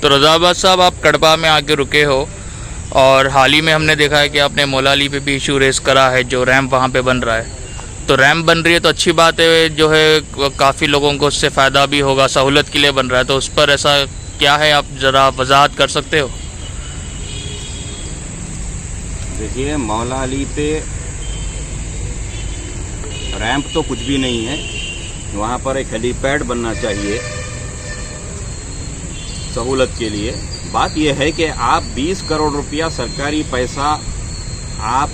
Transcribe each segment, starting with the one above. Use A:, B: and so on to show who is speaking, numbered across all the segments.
A: तो रज़ाबाद साहब, आप कड़पा में आके रुके हो और हाल ही में हमने देखा है कि आपने मौलाली पे भी इशू रेस करा है, जो रैंप वहाँ पे बन रहा है। तो रैंप बन रही है तो अच्छी बात है, जो है काफ़ी लोगों को उससे फ़ायदा भी होगा, सहूलत के लिए बन रहा है। तो उस पर ऐसा क्या है, आप ज़रा वजाहत कर सकते हो?
B: देखिए, मौलाली पे रैंप तो कुछ भी नहीं है, वहाँ पर एक हेलीपैड बनना चाहिए सहूलत के लिए। बात यह है कि आप 20 करोड़ रुपया सरकारी पैसा आप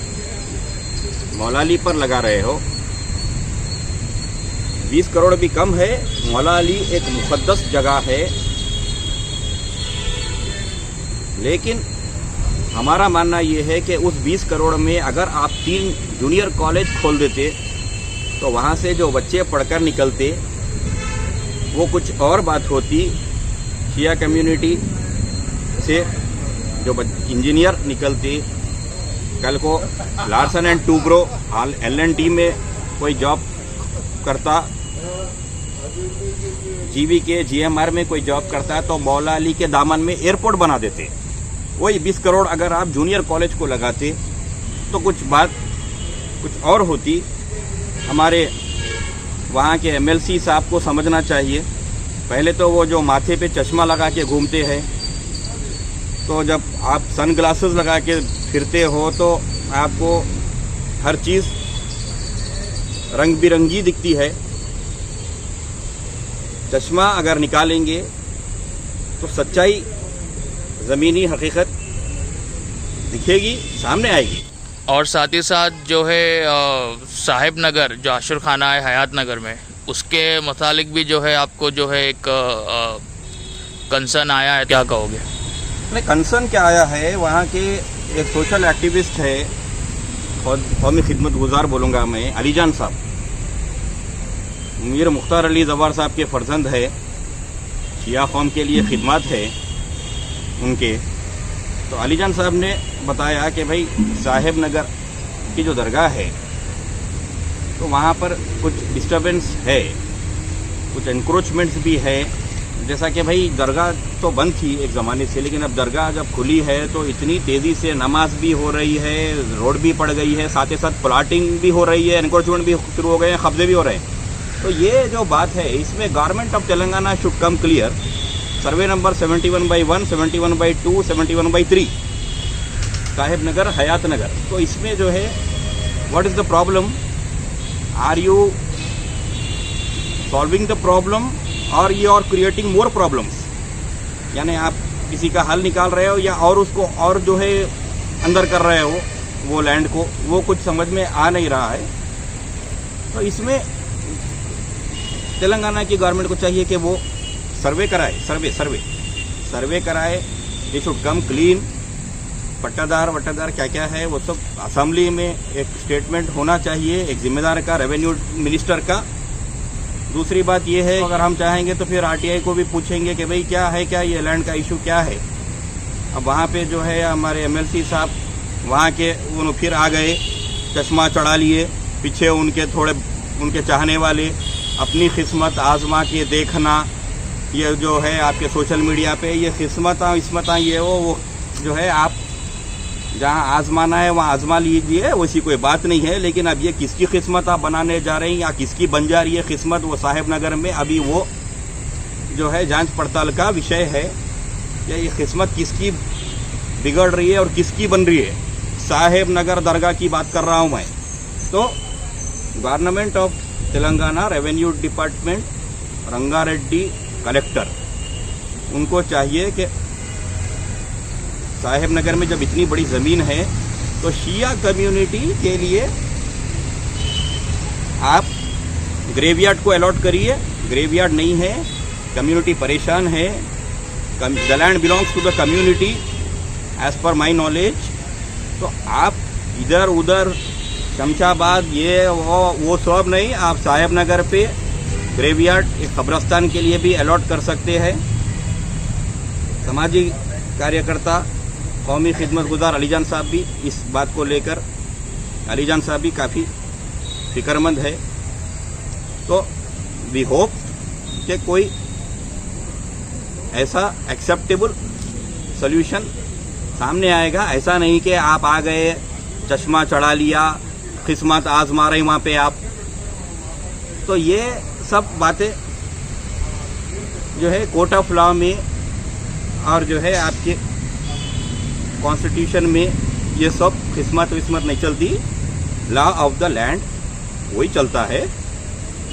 B: मौलाली पर लगा रहे हो। 20 करोड़ भी कम है। मौलाली एक मुक़द्दस जगह है, लेकिन हमारा मानना यह है कि उस 20 करोड़ में अगर आप 3 जूनियर कॉलेज खोल देते तो वहाँ से जो बच्चे पढ़कर निकलते वो कुछ और बात होती। शिया कम्युनिटी से जो इंजीनियर निकलते, कल को लार्सन एंड टूब्रो LNT में कोई जॉब करता, GVK GMR में कोई जॉब करता, तो मौलाली के दामन में एयरपोर्ट बना देते। वही 20 करोड़ अगर आप जूनियर कॉलेज को लगाते तो कुछ बात कुछ और होती। हमारे वहाँ के MLC साहब को समझना चाहिए। पहले तो वो जो माथे पे चश्मा लगा के घूमते हैं, तो जब आप सन ग्लासेस लगा के फिरते हो तो आपको हर चीज़ रंग बिरंगी दिखती है। चश्मा अगर निकालेंगे तो सच्चाई, ज़मीनी हकीकत दिखेगी, सामने आएगी।
A: और साथ ही साथ जो है साहिब नगर, जो आशुर खाना है हयात नगर में, उसके मुतालिक भी जो है आपको जो है एक कंसर्न आया है, क्या कहोगे?
B: नहीं, कंसर्न क्या आया है, वहाँ के एक सोशल एक्टिविस्ट है, कौमी खिदमत गुजार बोलूँगा मैं, अलीजान साहब, मीर मुख्तार अली जवार साहब के फर्जंद है। शिया कौम के लिए खिदमत है उनके। तो अलीजान साहब ने बताया कि भाई साहिब नगर की जो दरगाह है तो वहाँ पर कुछ डिस्टर्बेंस है, कुछ इंक्रोचमेंट्स भी है। जैसा कि भाई दरगाह तो बंद थी एक ज़माने से, लेकिन अब दरगाह जब खुली है तो इतनी तेज़ी से नमाज भी हो रही है, रोड भी पड़ गई है, साथ ही साथ प्लाटिंग भी हो रही है, एनक्रोचमेंट भी शुरू हो गए हैं, कब्जे भी हो रहे हैं। तो ये जो बात है, इसमें government of Telangana should come clear. Survey number 71/1, 71/2, 71/3 Sahib Nagar Hayat Nagar. तो इसमें जो है, what is the problem? Are you solving the problem और you are creating more problems? यानी आप किसी का हल निकाल रहे हो या और उसको और जो है अंदर कर रहे हो वो लैंड को, वो कुछ समझ में आ नहीं रहा है। तो इसमें तेलंगाना की गवर्नमेंट को चाहिए कि वो सर्वे कराए, सर्वे कराए। They should come clean. पट्टादार क्या क्या है वो सब असेंबली में एक स्टेटमेंट होना चाहिए, एक जिम्मेदार का, रेवेन्यू मिनिस्टर का। दूसरी बात ये है, अगर हम चाहेंगे तो फिर RTI को भी पूछेंगे कि भाई क्या है, क्या ये लैंड का इशू क्या है। अब वहाँ पे जो है हमारे MLC साहब वहाँ के वो फिर आ गए, चश्मा चढ़ा लिए, पीछे उनके थोड़े उनके चाहने वाले अपनी किस्मत आजमा के देखना। ये जो है आपके सोशल मीडिया पे ये किस्मत ये वो जो है, आप जहाँ आजमाना है वहाँ आजमा लीजिए, वैसी कोई बात नहीं है। लेकिन अब ये किसकी किस्मत आप बनाने जा रहे हैं या किसकी बन जा रही है किस्मत, वो साहिब नगर में अभी वो जो है जांच पड़ताल का विषय है कि ये किस्मत किसकी बिगड़ रही है और किसकी बन रही है। साहिब नगर दरगाह की बात कर रहा हूँ मैं। तो government of Telangana, revenue department, Rangareddy collector, उनको चाहिए कि साहिब नगर में जब इतनी बड़ी ज़मीन है तो शिया कम्युनिटी के लिए आप ग्रेवयार्ड को अलॉट करिए। ग्रेवयार्ड नहीं है, कम्युनिटी परेशान है। The land belongs to the community as per my knowledge. तो आप इधर उधर शमशाबाद ये वो सब नहीं, आप साहिब नगर पे ग्रेवयार्ड एक कब्रस्तान के लिए भी अलॉट कर सकते हैं। समाजी कार्यकर्ता कौमी खिदमत गुजार अलीजान साहब भी इस बात को लेकर, अलीजान साहब भी काफ़ी फिक्रमंद है। तो वी होप कि कोई ऐसा एक्सेप्टेबल सोल्यूशन सामने आएगा। ऐसा नहीं कि आप आ गए, चश्मा चढ़ा लिया, किस्मत आजमा रही वहाँ पे आप। तो ये सब बातें जो है कोर्ट ऑफ लॉ में और जो है आपके कॉन्स्टिट्यूशन में ये सब किस्मत विस्मत नहीं चलती, लॉ ऑफ द लैंड वही चलता है।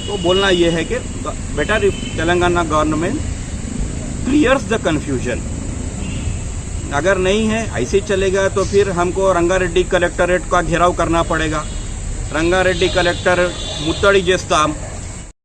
B: तो बोलना ये है कि better if Telangana government clears the confusion. अगर नहीं है, ऐसे चलेगा तो फिर हमको रंगारेड्डी कलेक्टरेट का घेराव करना पड़ेगा। रंगारेड्डी कलेक्टर मुत्तड़ी చేస్తాం